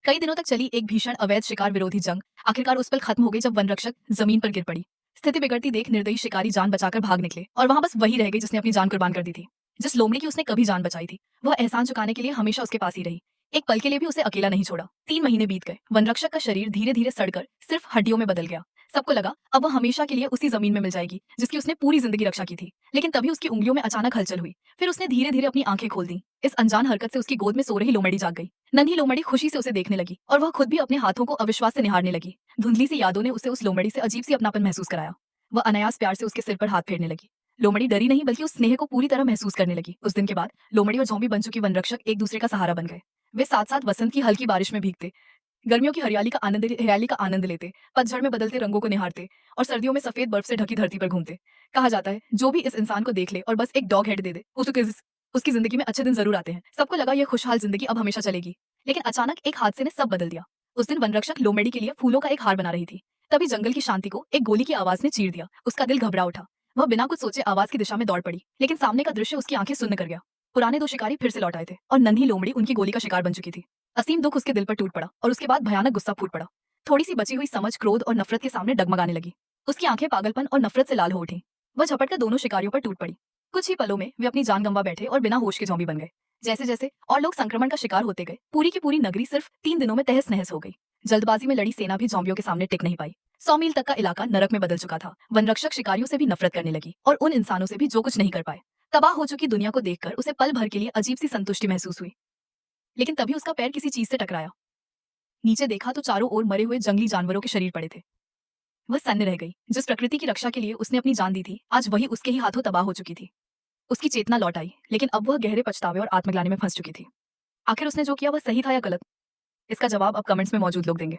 कई दिनों तक चली एक भीषण अवैध शिकार विरोधी जंग आखिरकार उस पल खत्म हो गई जब वन रक्षक जमीन पर गिर पड़ी। स्थिति बिगड़ती देख निर्दयी शिकारी जान बचाकर भाग निकले और वहां बस वही रह गई जिसने अपनी जान कुर्बान कर दी थी। जिस लोमड़ी की उसने कभी जान बचाई थी, वह एहसान चुकाने के लिए हमेशा उसके पास ही रही। एक पल के लिए भी उसे अकेला नहीं छोड़ा। 3 महीने बीत गए, वन रक्षक का शरीर धीरे धीरे सड़कर सिर्फ हड्डियों में बदल गया। सबको लगा अब वह हमेशा के लिए उसी जमीन में मिल जाएगी जिसकी उसने पूरी जिंदगी रक्षा की थी। लेकिन तभी उसकी उंगलियों में अचानक हलचल हुई। फिर उसने धीरे धीरे अपनी आंखें खोल दी। इस अनजान हरकत से उसकी गोद में सो रही लोमड़ी जाग गई। नन्ही लोमड़ी खुशी से उसे देखने लगी और वह खुद भी अपने हाथों को अविश्वास से निहारने लगी। धुंधली सी यादों ने उसे उस लोमड़ी से अजीब सी अपनापन महसूस कराया। वह अनायास प्यार से उसके सिर पर हाथ फेरने लगी। लोमड़ी डरी नहीं बल्कि उस स्नेह को पूरी तरह महसूस करने लगी। उस दिन के बाद लोमड़ी और ज़ॉम्बी बन चुकी वन रक्षक एक दूसरे का सहारा बन गए। वे साथ साथ वसंत की हल्की बारिश में भीगते, गर्मियों की हरियाली का आनंद लेते, पतझड़ में बदलते रंगों को निहारते और सर्दियों में सफेद बर्फ से ढकी धरती पर घूमते। कहा जाता है जो भी इस इंसान को देख ले और बस एक डॉग हेड दे दे उसकी जिंदगी में अच्छे दिन जरूर आते हैं। सबको लगा यह खुशहाल जिंदगी अब हमेशा चलेगी। लेकिन अचानक एक हादसे ने सब बदल दिया। उस दिन वन रक्षक लोमड़ी के लिए फूलों का एक हार बना रही थी। तभी जंगल की शांति को एक गोली की आवाज ने चीर दिया। उसका दिल घबरा उठा। वह बिना कुछ सोचे आवाज की दिशा में दौड़ पड़ी, लेकिन सामने का दृश्य उसकी आंखें सुन्न कर गया। पुराने 2 शिकारी फिर से लौट आए थे और नन्ही लोमड़ी उनकी गोली का शिकार बन चुकी थी। असीम दुख उसके दिल पर टूट पड़ा और उसके बाद भयानक गुस्सा फूट पड़ा। थोड़ी सी बची हुई समझ क्रोध और नफरत के सामने डगमगाने लगी। उसकी आंखें पागलपन और नफरत से लाल हो उठी। वह झपटकर दोनों शिकारियों पर टूट पड़ी। कुछ ही पलों में वे अपनी जान गंवा बैठे और बिना होश के ज़ॉम्बी बन गए। जैसे जैसे और लोग संक्रमण का शिकार होते गए, पूरी की पूरी नगरी सिर्फ 3 दिनों में तहस नहस हो गई। जल्दबाजी में लड़ी सेना भी ज़ॉम्बियों के सामने टिक नहीं पाई। 100 मील तक का इलाका नरक में बदल चुका था। वन रक्षक शिकारियों से भी नफरत करने लगी और उन इंसानों से भी जो कुछ नहीं कर पाए। तबाह हो चुकी दुनिया को देखकर उसे पल भर के लिए अजीब सी संतुष्टि महसूस हुई। लेकिन तभी उसका पैर किसी चीज से टकराया। नीचे देखा तो चारों ओर मरे हुए जंगली जानवरों के शरीर पड़े थे। वह सन्न रह गई। जिस प्रकृति की रक्षा के लिए उसने अपनी जान दी थी, आज वही उसके ही हाथों तबाह हो चुकी थी। उसकी चेतना लौट आई, लेकिन अब वह गहरे पछतावे और आत्मग्लानि में फंस चुकी थी। आखिर उसने जो किया वह सही था या गलत? इसका जवाब अब कमेंट्स में मौजूद लोग देंगे।